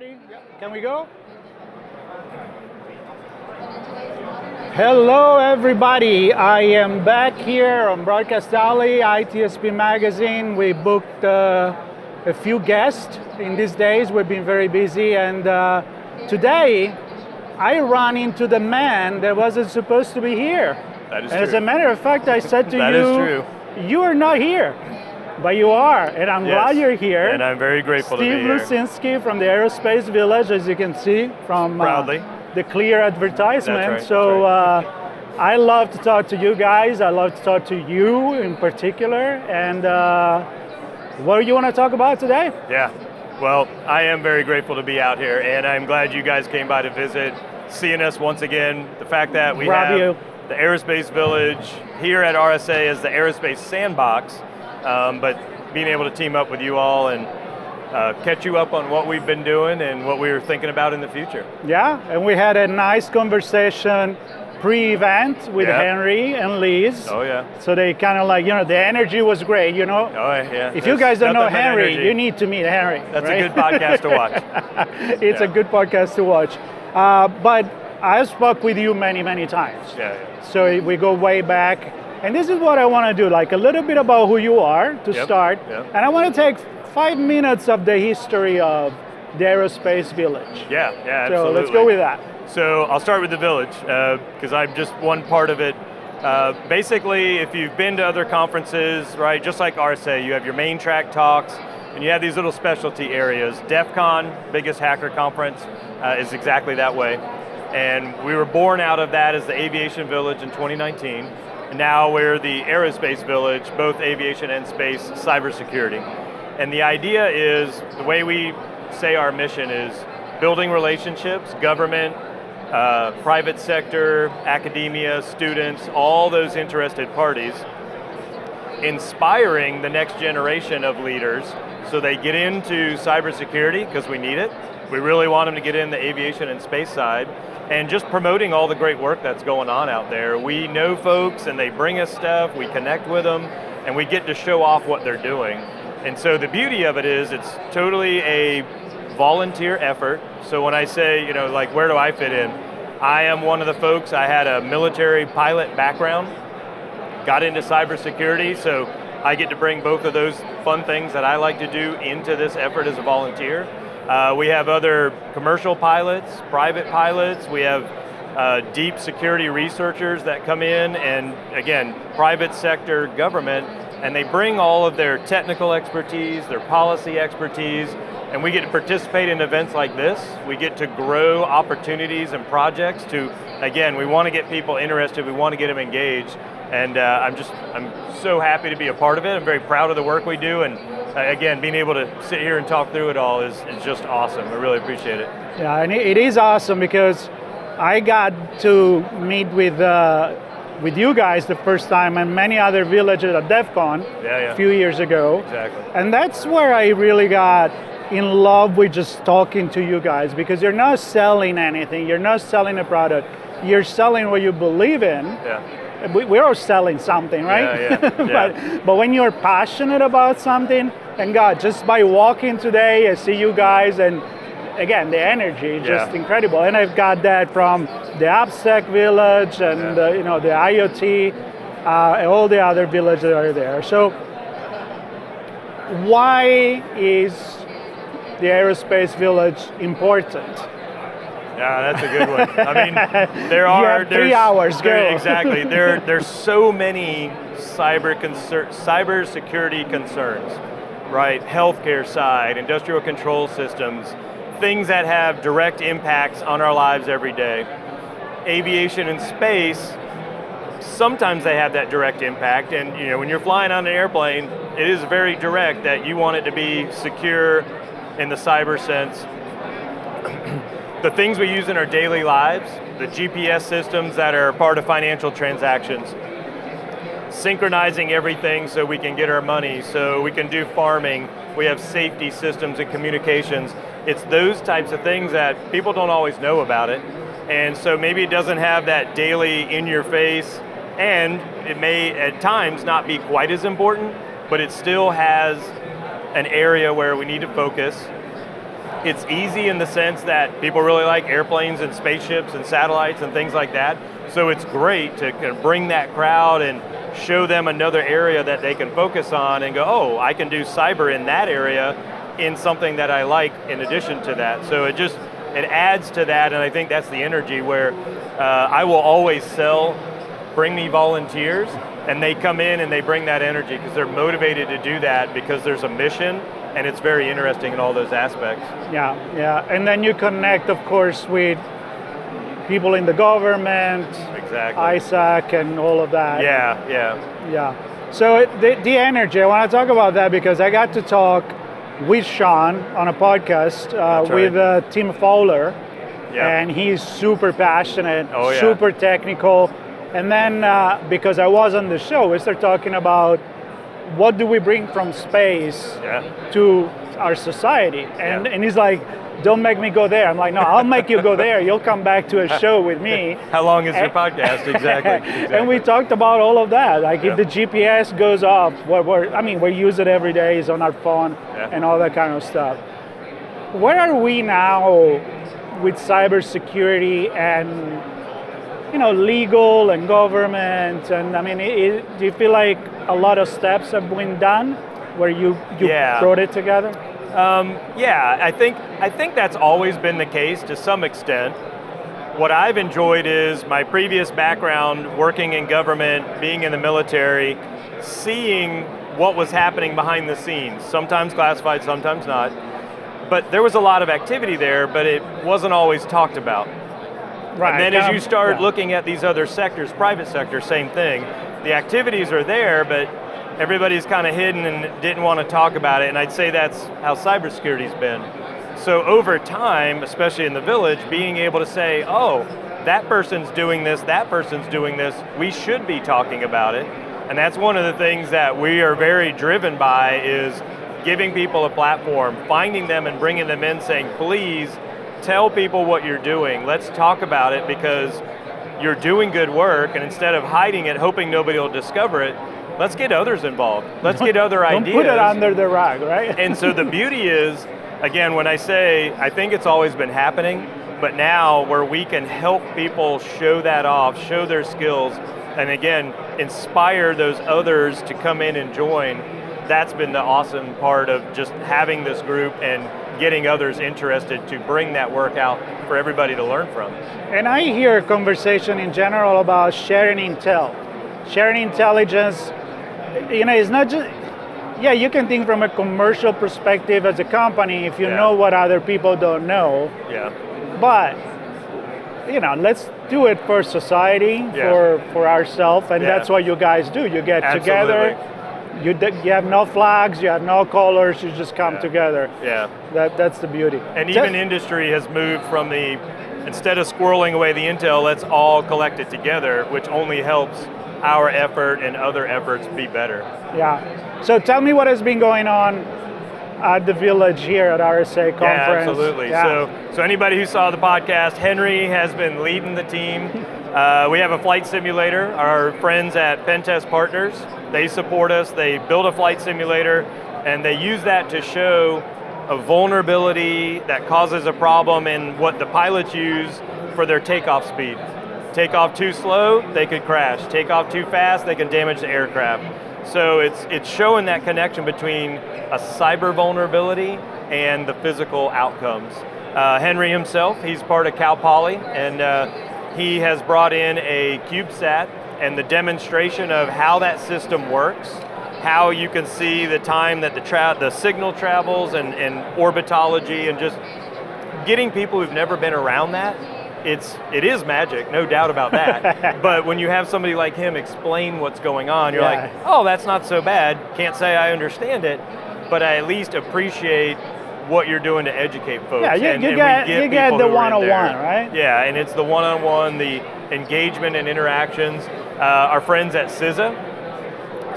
Ready? Can we go? Hello everybody, I am back here on Broadcast Alley, ITSPmagazine. We booked a few guests in these days. We've been very busy, and today I ran into the man that wasn't supposed to be here. That is and true. As a matter of fact, I said to That you, is true. You are not here. But you are, and I'm glad you're here. And I'm very grateful to be here. Steve Luczynski from the Aerospace Village, as you can see from Proudly. The clear advertisement. That's right, So that's right. I love to talk to you guys. I love to talk to you in particular. And what do you want to talk about today? Yeah, well, I am very grateful to be out here, and I'm glad you guys came by to visit, seeing us once again. The fact that we have the Aerospace Village here at RSA as the Aerospace Sandbox, but being able to team up with you all and catch you up on what we've been doing and what we were thinking about in the future. Yeah, and we had a nice conversation pre-event with Henry and Liz. Oh yeah. So they kind of like, the energy was great, Oh yeah. If you guys don't know Henry, you need to meet Henry. That's right? a good podcast to watch. It's a good podcast to watch. But I spoke with you many, many times. Yeah. So we go way back. And this is what I want to do, like a little bit about who you are to start. Yep. And I want to take 5 minutes of the history of the Aerospace Village. Yeah, absolutely. So let's go with that. So I'll start with the village, because I'm just one part of it. Basically, if you've been to other conferences, right, just like RSA, you have your main track talks, and you have these little specialty areas. DEF CON, biggest hacker conference, is exactly that way. And we were born out of that as the Aviation Village in 2019. And now we're the Aerospace Village, both aviation and space, cybersecurity. And the idea is, the way we say our mission is building relationships, government, private sector, academia, students, all those interested parties, inspiring the next generation of leaders so they get into cybersecurity, because we need it. We really want them to get in the aviation and space side, and just promoting all the great work that's going on out there. We know folks and they bring us stuff, we connect with them, and we get to show off what they're doing. And so the beauty of it is it's totally a volunteer effort. So when I say, like, where do I fit in? I am one of the folks, I had a military pilot background, got into cybersecurity, so I get to bring both of those fun things that I like to do into this effort as a volunteer. We have other commercial pilots, private pilots, we have deep security researchers that come in, and again, private sector, government, and they bring all of their technical expertise, their policy expertise, and we get to participate in events like this. We get to grow opportunities and projects to, again, we want to get people interested, we want to get them engaged, and I'm so happy to be a part of it. I'm very proud of the work we do, and again, being able to sit here and talk through it all is just awesome. I really appreciate it. Yeah, and it is awesome because I got to meet with you guys the first time, and many other villages at DEF CON a few years ago. Exactly. And that's where I really got in love with just talking to you guys, because you're not selling anything, you're not selling a product, you're selling what you believe in. Yeah. We're all selling something, right? Yeah. But when you're passionate about something, and God, just by walking today, I see you guys, and again, the energy, just incredible. And I've got that from the RSAC Village and the IoT, and all the other villages that are there. So why is the Aerospace Village important? Yeah, that's a good one. I mean, there's 3 hours, go. Exactly. There's so many cybersecurity concerns, right? Healthcare side, industrial control systems, things that have direct impacts on our lives every day. Aviation and space, sometimes they have that direct impact, and when you're flying on an airplane, it is very direct that you want it to be secure in the cyber sense. The things we use in our daily lives, the GPS systems that are part of financial transactions, synchronizing everything so we can get our money, so we can do farming, we have safety systems and communications. It's those types of things that people don't always know about it, and so maybe it doesn't have that daily in your face, and it may at times not be quite as important, but it still has an area where we need to focus. It's easy in the sense that people really like airplanes and spaceships and satellites and things like that. So it's great to kind of bring that crowd and show them another area that they can focus on and go, oh, I can do cyber in that area in something that I like in addition to that. So it adds to that, and I think that's the energy where I will always sell, bring me volunteers, and they come in and they bring that energy because they're motivated to do that because there's a mission and it's very interesting in all those aspects. Yeah, and then you connect, of course, with people in the government, exactly. RSAC and all of that. Yeah. So the energy, I want to talk about that because I got to talk with Sean on a podcast with Tim Fowler, and he's super passionate, super technical. And then because I was on the show, we started talking about what do we bring from space to our society, and he's like, don't make me go there. I'm like, no, I'll make you go there. You'll come back to a show with me. How long is your podcast? Exactly. And we talked about all of that. Like if the GPS goes off, we use it every day. It's on our phone and all that kind of stuff. Where are we now with cybersecurity and legal and government? And I mean, do you feel like a lot of steps have been done where you brought it together? I think that's always been the case to some extent. What I've enjoyed is my previous background working in government, being in the military, seeing what was happening behind the scenes, sometimes classified, sometimes not. But there was a lot of activity there, but it wasn't always talked about. Right. And then as you start looking at these other sectors, private sector, same thing. The activities are there, but everybody's kind of hidden and didn't want to talk about it, and I'd say that's how cybersecurity's been. So over time, especially in the village, being able to say, oh, that person's doing this, we should be talking about it. And that's one of the things that we are very driven by is giving people a platform, finding them and bringing them in saying, please tell people what you're doing. Let's talk about it because you're doing good work, and instead of hiding it, hoping nobody will discover it, let's get others involved. Let's get other ideas. Don't put it under the rug, right? And so the beauty is, again, when I say, I think it's always been happening, but now where we can help people show that off, show their skills, and again, inspire those others to come in and join, that's been the awesome part of just having this group and getting others interested to bring that work out for everybody to learn from. And I hear conversation in general about sharing intel. Sharing intelligence, it's not just, you can think from a commercial perspective as a company if you know what other people don't know. Yeah. But, let's do it for society, for ourselves, and that's what you guys do. You get together, you have no flags, you have no colors, you just come together. Yeah. That's the beauty. And even industry has moved from instead of squirreling away the intel, let's all collect it together, which only helps our effort and other efforts be better. Yeah. So tell me what has been going on at the Village here at RSA Conference. Yeah, absolutely. Yeah. So anybody who saw the podcast, Henry has been leading the team. We have a flight simulator. Our friends at Pentest Partners, they support us. They build a flight simulator, and they use that to show a vulnerability that causes a problem in what the pilots use for their takeoff speed. Take off too slow, they could crash. Take off too fast, they can damage the aircraft. So it's showing that connection between a cyber vulnerability and the physical outcomes. Henry himself, he's part of Cal Poly, and he has brought in a CubeSat and the demonstration of how that system works, how you can see the time that the signal travels and orbitology, and just getting people who've never been around that. It is magic, no doubt about that. But when you have somebody like him explain what's going on, you're like, oh, that's not so bad. Can't say I understand it, but I at least appreciate what you're doing to educate folks. Yeah, you get the one-on-one, right? Yeah, and it's the one-on-one, the engagement and interactions. Our friends at CISA,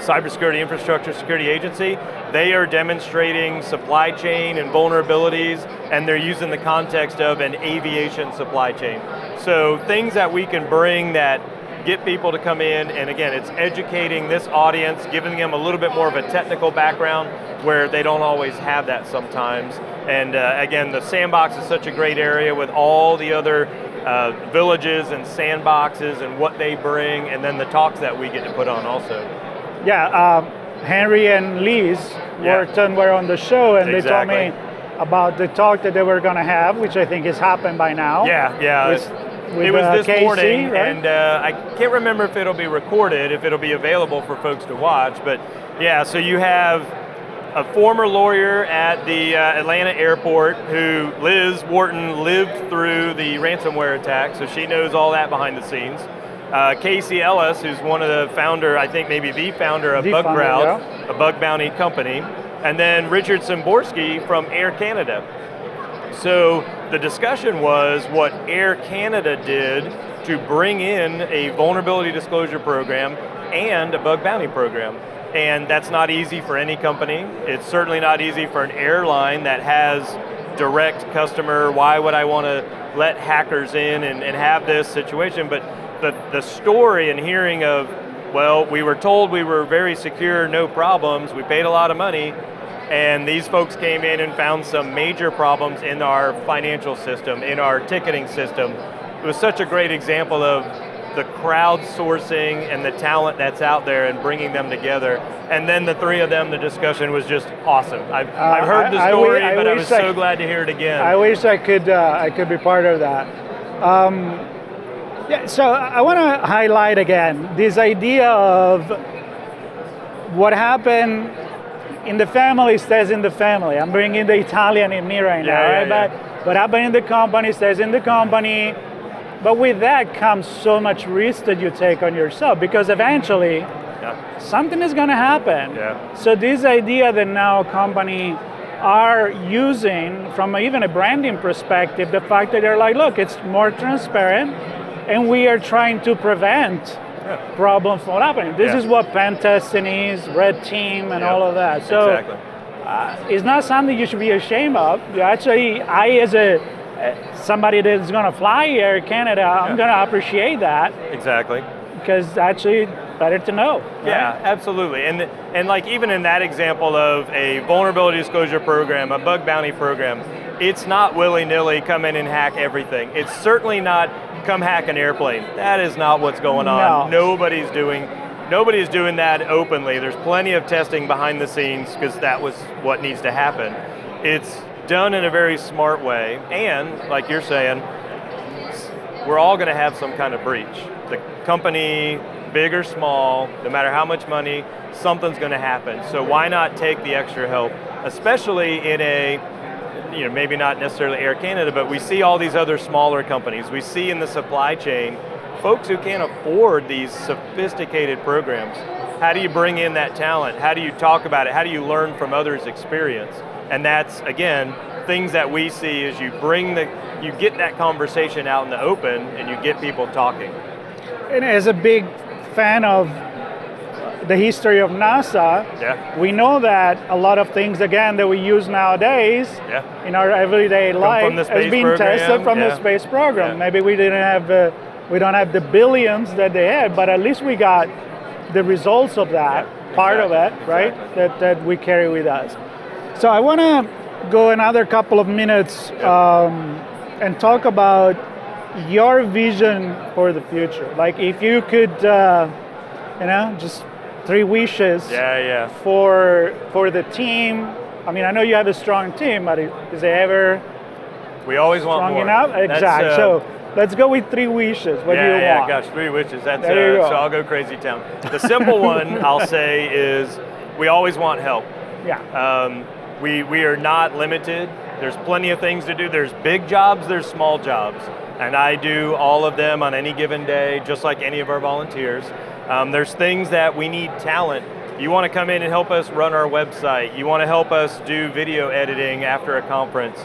Cybersecurity Infrastructure Security Agency, they are demonstrating supply chain and vulnerabilities, and they're using the context of an aviation supply chain. So things that we can bring that get people to come in, and again, it's educating this audience, giving them a little bit more of a technical background where they don't always have that sometimes. And again, the sandbox is such a great area with all the other villages and sandboxes and what they bring, and then the talks that we get to put on also. Yeah, Henry and Liz were on the show, and they told me about the talk that they were going to have, which I think has happened by now. Yeah. It was this Casey, morning, right? and I can't remember if it'll be recorded, if it'll be available for folks to watch, but yeah, so you have a former lawyer at the Atlanta airport who, Liz Wharton, lived through the ransomware attack, so she knows all that behind the scenes. Casey Ellis, who's one of the founder, I think maybe the founder of BugCrowd, a bug bounty company, and then Richard Szymborski from Air Canada. So the discussion was what Air Canada did to bring in a vulnerability disclosure program and a bug bounty program. And that's not easy for any company. It's certainly not easy for an airline that has direct customer, why would I want to let hackers in and have this situation? But the story and hearing of, well, we were told we were very secure, no problems, we paid a lot of money, and these folks came in and found some major problems in our financial system, in our ticketing system. It was such a great example of the crowdsourcing and the talent that's out there and bringing them together. And then the three of them, the discussion was just awesome. I've heard the story, but I was so glad to hear it again. I wish I could be part of that. Yeah, so I want to highlight again this idea of what happened in the family stays in the family. I'm bringing the Italian in me right now, right? But what happened in the company stays in the company. But with that comes so much risk that you take on yourself, because eventually something is going to happen. Yeah. So this idea that now company are using from even a branding perspective, the fact that they're like, look, it's more transparent, and we are trying to prevent problems from happening. This is what pen testing is, red team, and all of that. So it's not something you should be ashamed of. You actually, as somebody that's going to fly Air Canada, I'm going to appreciate that. Exactly. Because actually, better to know. Yeah, right? absolutely. And like even in that example of a vulnerability disclosure program, a bug bounty program, it's not willy-nilly come in and hack everything. It's certainly not come hack an airplane. That is not what's going on. No. Nobody's doing that openly. There's plenty of testing behind the scenes because that was what needs to happen. It's done in a very smart way, and like you're saying, we're all going to have some kind of breach. The company, big or small, no matter how much money, something's going to happen. So why not take the extra help, especially in maybe not necessarily Air Canada, but we see all these other smaller companies. We see in the supply chain, folks who can't afford these sophisticated programs. How do you bring in that talent? How do you talk about it? How do you learn from others' experience? And that's, again, things that we see is you get that conversation out in the open and you get people talking. And as a big fan of the history of NASA, we know that a lot of things, again, that we use nowadays in our everyday life has been tested from the space program. Maybe we don't have the billions that they had, but at least we got the results of that, part of it, right, that we carry with us. So I want to go another couple of minutes and talk about your vision for the future. Like if you could, just 3 wishes for the team. I mean, I know you have a strong team, but is it ever we always want strong more. enough? Exactly. So let's go with 3 wishes. What do you want? Yeah, gosh, 3 wishes. That's so I'll go crazy town. The simple one I'll say is we always want help. Yeah. We are not limited. There's plenty of things to do. There's big jobs, there's small jobs. And I do all of them on any given day, just like any of our volunteers. There's things that we need talent. You want to come in and help us run our website. You want to help us do video editing after a conference.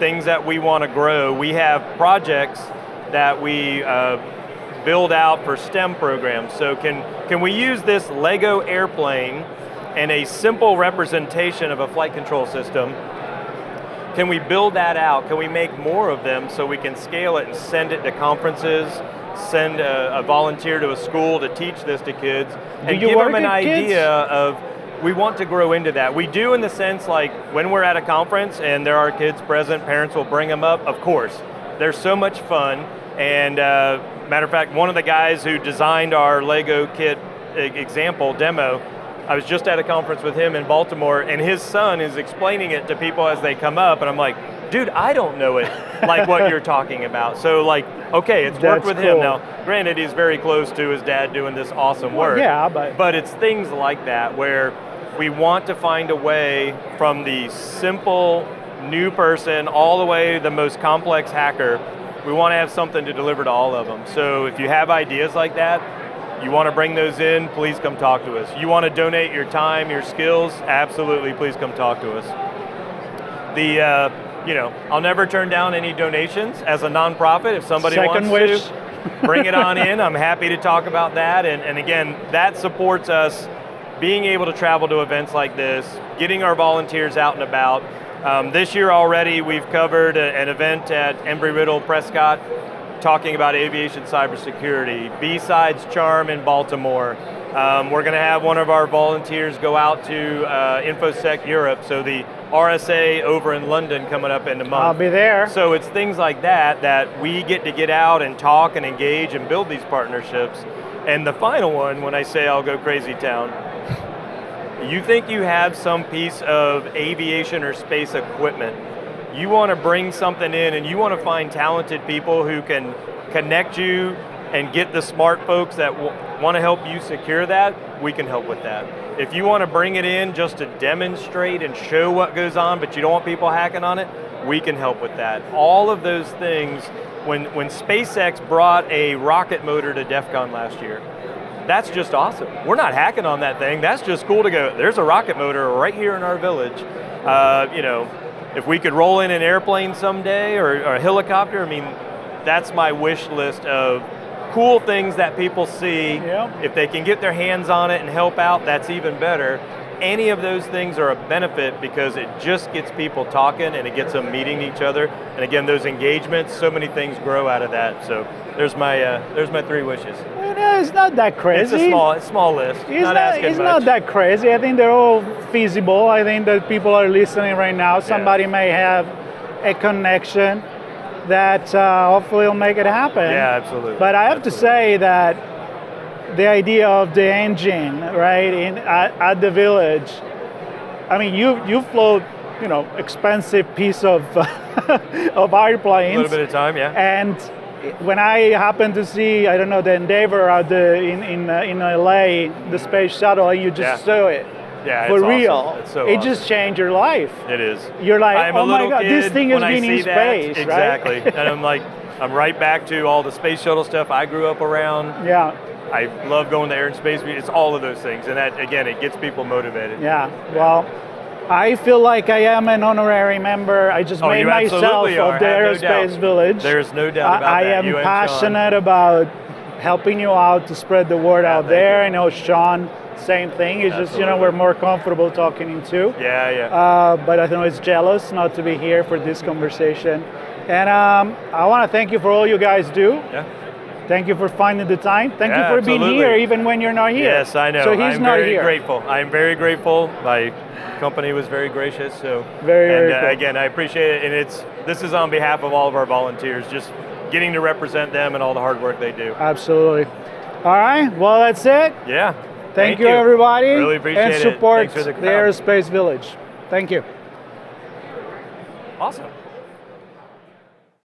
Things that we want to grow. We have projects that we build out for STEM programs. So can we use this Lego airplane and a simple representation of a flight control system can we build that out? Can we make more of them so we can scale it and send it to conferences, send a volunteer to a school to teach this to kids, and give them an idea of, we want to grow into that. We do in the sense like when we're at a conference and there are kids present, parents will bring them up, of course. They're so much fun, and matter of fact, one of the guys who designed our Lego kit example demo, I was just at a conference with him in Baltimore, and his son is explaining it to people as they come up, and I'm like, dude, I don't know it like what you're talking about. So like, okay, it's worked with him. Now, granted, he's very close to his dad doing this awesome work, but it's things like that where we want to find a way from the simple new person all the way to the most complex hacker. We want to have something to deliver to all of them. So if you have ideas like that, you want to bring those in, please come talk to us. You want to donate your time, your skills, absolutely, please come talk to us. I'll never turn down any donations as a nonprofit. If somebody wants to, bring it on in. I'm happy to talk about that. And again, that supports us being able to travel to events like this, getting our volunteers out and about. This year already, we've covered an event at Embry-Riddle Prescott talking about aviation cybersecurity, B-Sides Charm in Baltimore. We're going to have one of our volunteers go out to InfoSec Europe, so the RSA over in London coming up in a month. I'll be there. So it's things like that we get out and talk and engage and build these partnerships. And the final one, when I say I'll go crazy town, you think you have some piece of aviation or space equipment, you want to bring something in and you want to find talented people who can connect you and get the smart folks that want to help you secure that, we can help with that. If you want to bring it in just to demonstrate and show what goes on, but you don't want people hacking on it, we can help with that. All of those things, when SpaceX brought a rocket motor to DEF CON last year, that's just awesome. We're not hacking on that thing, that's just cool to go, there's a rocket motor right here in our village. If we could roll in an airplane someday or a helicopter, I mean, that's my wish list of cool things that people see. Yep. If they can get their hands on it and help out, that's even better. Any of those things are a benefit because it just gets people talking and it gets them meeting each other. And again, those engagements, so many things grow out of that. So there's my 3 wishes. It's not that crazy. It's a small list. It's not that crazy. I think they're all feasible. I think that people are listening right now. Somebody may have a connection that hopefully will make it happen. Yeah, absolutely. But I have to say that the idea of the engine, right, at the village, I mean, you float, expensive piece of of airplanes. A little bit of time, yeah. And when I happened to see, I don't know, the Endeavor out in LA, the space shuttle, and you just saw it. Yeah, for it's real. Awesome. It's so it awesome. Just changed your life. It is. You're like, oh my God, this thing has been in space, exactly. right? And I'm right back to all the space shuttle stuff I grew up around. Yeah. I love going to Aerospace Village. It's all of those things, and that, again, it gets people motivated. Yeah, well, I feel like I am an honorary member. I just made myself of the Aerospace Village. There's no doubt about that. I am passionate about helping you out to spread the word out there. I know Sean, same thing. It's just, we're more comfortable talking in two. Yeah. But I know it's jealous not to be here for this conversation. And I want to thank you for all you guys do. Yeah. Thank you for finding the time. Thank you for being here, even when you're not here. Yes, I know. So he's not here. I'm very grateful. My company was very gracious. So very cool. Again, I appreciate it. And this is on behalf of all of our volunteers, just getting to represent them and all the hard work they do. Absolutely. All right. Well, that's it. Yeah. Thank you, everybody. Really appreciate it. And support the Aerospace Village. Thank you. Awesome.